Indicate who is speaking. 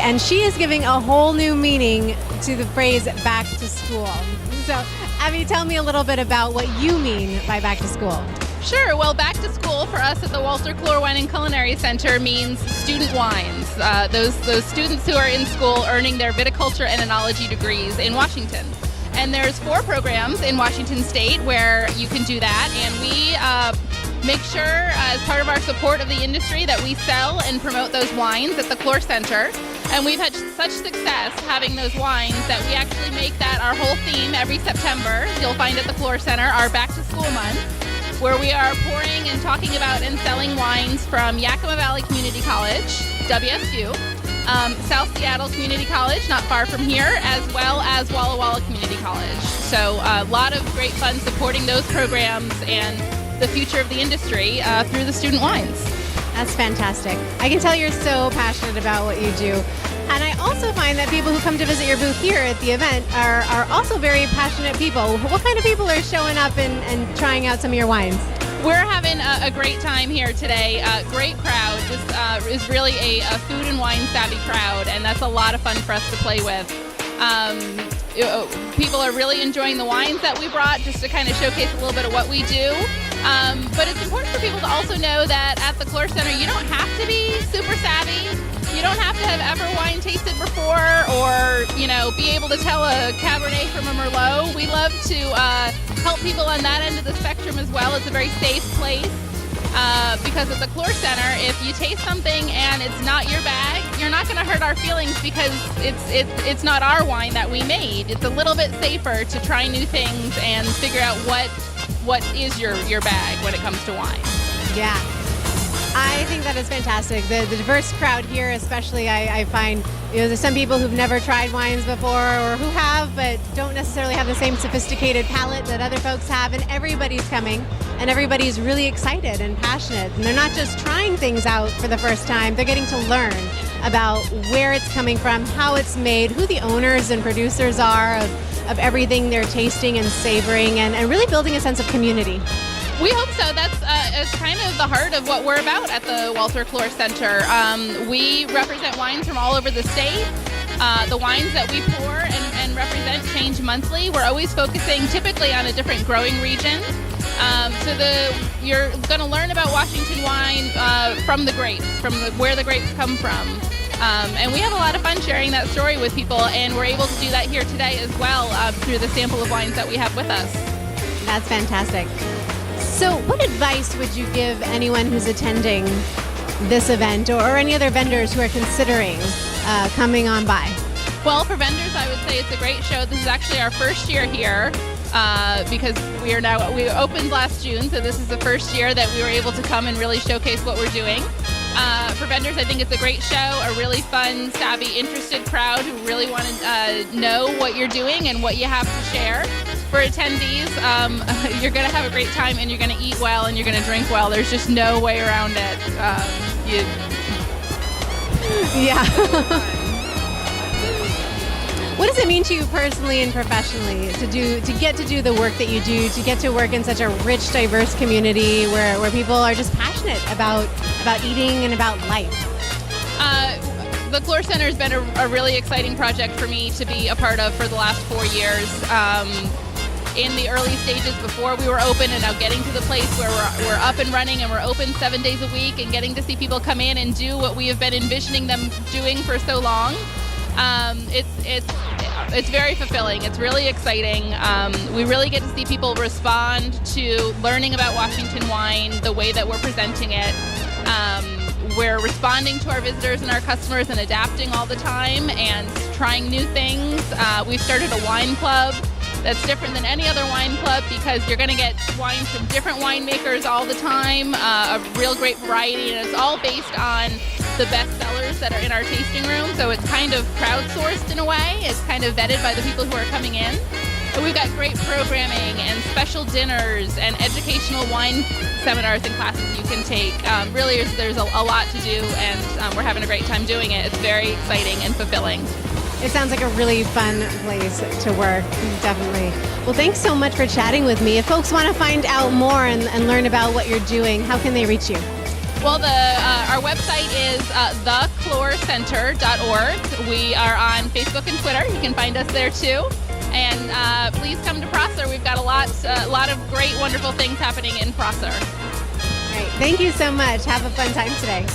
Speaker 1: and she is giving a whole new meaning to the phrase back to school. So, Abbey, tell me a little bit about what you mean by back to school.
Speaker 2: Sure. Well, back to school for us at the Walter Clore Wine and Culinary Center means student wines. Those students who are in school earning their viticulture and enology degrees in Washington. And there's 4 programs in Washington State where you can do that. And we make sure, as part of our support of the industry, that we sell and promote those wines at the Clore Center. And we've had such success having those wines that we actually make that our whole theme every September. You'll find at the Clore Center our Back to School Month, where we are pouring and talking about and selling wines from Yakima Valley Community College, WSU, South Seattle Community College, not far from here, as well as Walla Walla Community College. So a lot of great fun supporting those programs and the future of the industry through the student wines.
Speaker 1: That's fantastic. I can tell you're so passionate about what you do. And I also find that people who come to visit your booth here at the event are also very passionate people. What kind of people are showing up and trying out some of your wines?
Speaker 2: We're having a great time here today. Great crowd. This is really a food and wine savvy crowd, and that's a lot of fun for us to play with. People are really enjoying the wines that we brought, just to kind of showcase a little bit of what we do. But it's important for people to also know that at the Clore Center, you don't have to be super savvy. You don't have to have ever wine tasted before, or be able to tell a Cabernet from a Merlot. We love to help people on that end of the spectrum as well. It's a very safe place because at the Clore Center, if you taste something and it's not your bag, you're not going to hurt our feelings because it's not our wine that we made. It's a little bit safer to try new things and figure out what is your bag when it comes to wine.
Speaker 1: Yeah. I think that is fantastic. The diverse crowd here, especially, I find there's some people who've never tried wines before, or who have but don't necessarily have the same sophisticated palate that other folks have, and everybody's coming and everybody's really excited and passionate, and they're not just trying things out for the first time, they're getting to learn about where it's coming from, how it's made, who the owners and producers are of everything they're tasting and savoring, and really building a sense of community.
Speaker 2: We hope so. That's kind of the heart of what we're about at the Walter Clore Center. We represent wines from all over the state. The wines that we pour and represent change monthly. We're always focusing typically on a different growing region. You're going to learn about Washington wine from the grapes, where the grapes come from. And we have a lot of fun sharing that story with people, and we're able to do that here today as well through the sample of wines that we have with us.
Speaker 1: That's fantastic. So what advice would you give anyone who's attending this event, or any other vendors who are considering coming on by?
Speaker 2: Well, for vendors, I would say it's a great show. This is actually our first year here because we opened last June, so this is the first year that we were able to come and really showcase what we're doing. For vendors, I think it's a great show, a really fun, savvy, interested crowd who really want to know what you're doing and what you have to share. For attendees, you're going to have a great time, and you're going to eat well, and you're going to drink well. There's just no way around it.
Speaker 1: Yeah. What does it mean to you personally and professionally to get to do the work that you do, to get to work in such a rich, diverse community where people are just passionate about eating and about life?
Speaker 2: The Clore Center has been a really exciting project for me to be a part of for the last 4 years. In the early stages before we were open, and now getting to the place where we're up and running and we're open 7 days a week, and getting to see people come in and do what we have been envisioning them doing for so long. It's very fulfilling. It's really exciting. We really get to see people respond to learning about Washington wine, the way that we're presenting it. We're responding to our visitors and our customers and adapting all the time and trying new things. We've started a wine club that's different than any other wine club because you're going to get wines from different winemakers all the time, a real great variety, and it's all based on the best sellers that are in our tasting room. So it's kind of crowdsourced in a way. It's kind of vetted by the people who are coming in. And we've got great programming and special dinners and educational wine seminars and classes you can take. Really, there's a lot to do, and we're having a great time doing it. It's very exciting and fulfilling.
Speaker 1: It sounds like a really fun place to work, definitely. Well, thanks so much for chatting with me. If folks want to find out more and learn about what you're doing, how can they reach you?
Speaker 2: Well, our website is theclorecenter.org. We are on Facebook and Twitter. You can find us there too. And please come to Prosser. We've got a lot of great, wonderful things happening in Prosser.
Speaker 1: All right. Thank you so much. Have a fun time today.